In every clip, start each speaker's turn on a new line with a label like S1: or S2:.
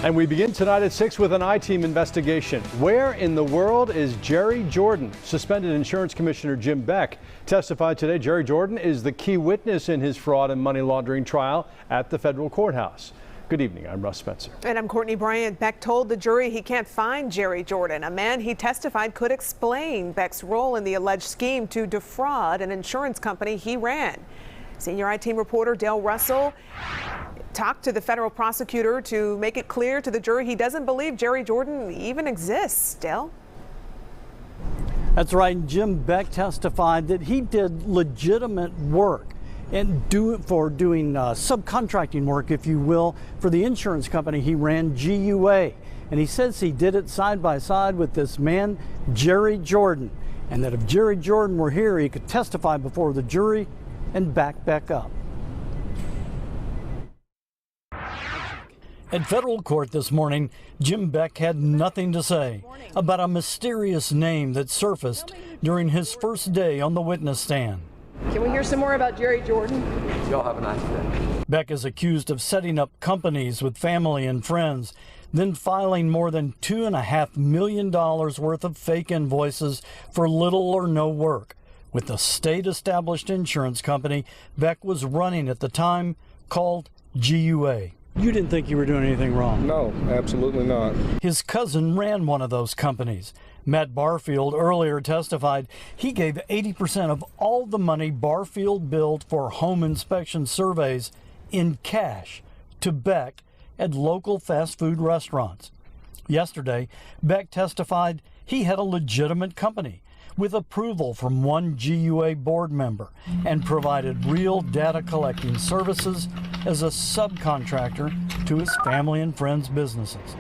S1: And we begin tonight at 6 with an I-Team investigation. Where in the world is Jerry Jordan? Suspended Insurance Commissioner Jim Beck testified today. Jerry Jordan is the key witness in his fraud and money laundering trial at the federal courthouse. Good evening. I'm Russ Spencer.
S2: And I'm Courtney Bryant. Beck told the jury he can't find Jerry Jordan, a man he testified could explain Beck's role in the alleged scheme to defraud an insurance company he ran. Senior I-Team reporter Dale Russell talked to the federal prosecutor to make it clear to the jury he doesn't believe Jerry Jordan even exists. Dale?
S3: That's right. Jim Beck testified that he did legitimate work and doing subcontracting work, if you will, for the insurance company he ran, GUA. And he says he did it side by side with this man, Jerry Jordan, and that if Jerry Jordan were here, he could testify before the jury and back Beck up. At federal court this morning, Jim Beck had nothing to say about a mysterious name that surfaced during his first day on the witness stand.
S4: Can we hear some more about Jerry Jordan?
S5: Y'all have a nice day.
S3: Beck is accused of setting up companies with family and friends, then filing more than $2.5 million worth of fake invoices for little or no work with the state-established insurance company Beck was running at the time, called GUA. You didn't think you were doing anything wrong?
S6: No, absolutely not.
S3: His cousin ran one of those companies. Matt Barfield earlier testified he gave 80% of all the money Barfield billed for home inspection surveys in cash to Beck at local fast food restaurants. Yesterday, Beck testified he had a legitimate company with approval from one GUA board member and provided real data collecting services as a subcontractor to his family and friends' businesses.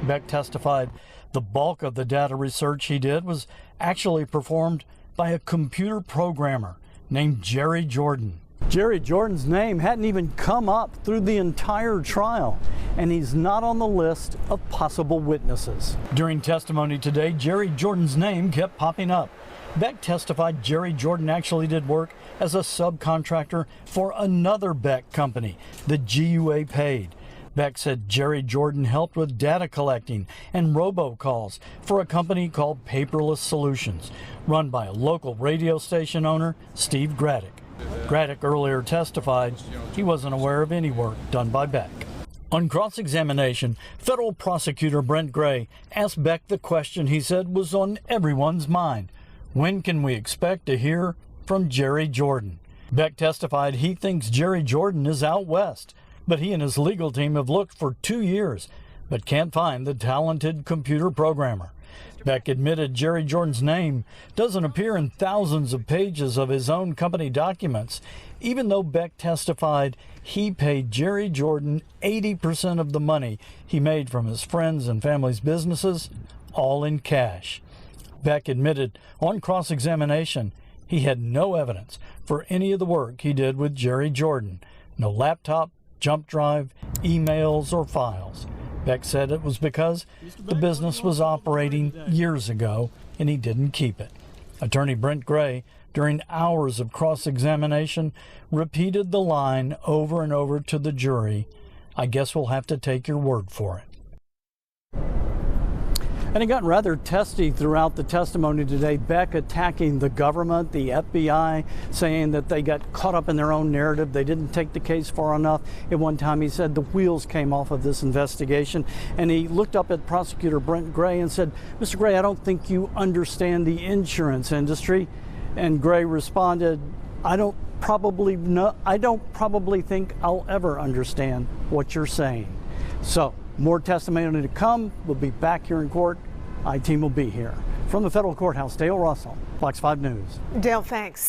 S3: Beck testified the bulk of the data research he did was actually performed by a computer programmer named Jerry Jordan. Jerry Jordan's name hadn't even come up through the entire trial, and he's not on the list of possible witnesses. During testimony today, Jerry Jordan's name kept popping up. Beck testified Jerry Jordan actually did work as a subcontractor for another Beck company that GUA paid. Beck said Jerry Jordan helped with data collecting and robocalls for a company called Paperless Solutions, run by a local radio station owner, Steve Graddick. Graddick earlier testified he wasn't aware of any work done by Beck. On cross-examination, federal prosecutor Brent Gray asked Beck the question he said was on everyone's mind. When can we expect to hear from Jerry Jordan? Beck testified he thinks Jerry Jordan is out west, but he and his legal team have looked for 2 years, but can't find the talented computer programmer. Beck admitted Jerry Jordan's name doesn't appear in thousands of pages of his own company documents, even though Beck testified he paid Jerry Jordan 80% of the money he made from his friends and family's businesses, all in cash. Beck admitted on cross-examination he had no evidence for any of the work he did with Jerry Jordan. No laptop, jump drive, emails, or files. Beck said it was because the business was operating years ago and he didn't keep it. Attorney Brent Gray, during hours of cross-examination, repeated the line over and over to the jury, "I guess we'll have to take your word for it." And it got rather testy throughout the testimony today. Beck attacking the government, the FBI, saying that they got caught up in their own narrative. They didn't take the case far enough. At one time he said the wheels came off of this investigation. And he looked up at prosecutor Brent Gray and said, "Mr. Gray, I don't think you understand the insurance industry." And Gray responded, I don't probably think I'll ever understand what you're saying." So, more testimony to come. We'll be back here in court. I-Team will be here. From the federal courthouse, Dale Russell, Fox 5 News.
S2: Dale, thanks.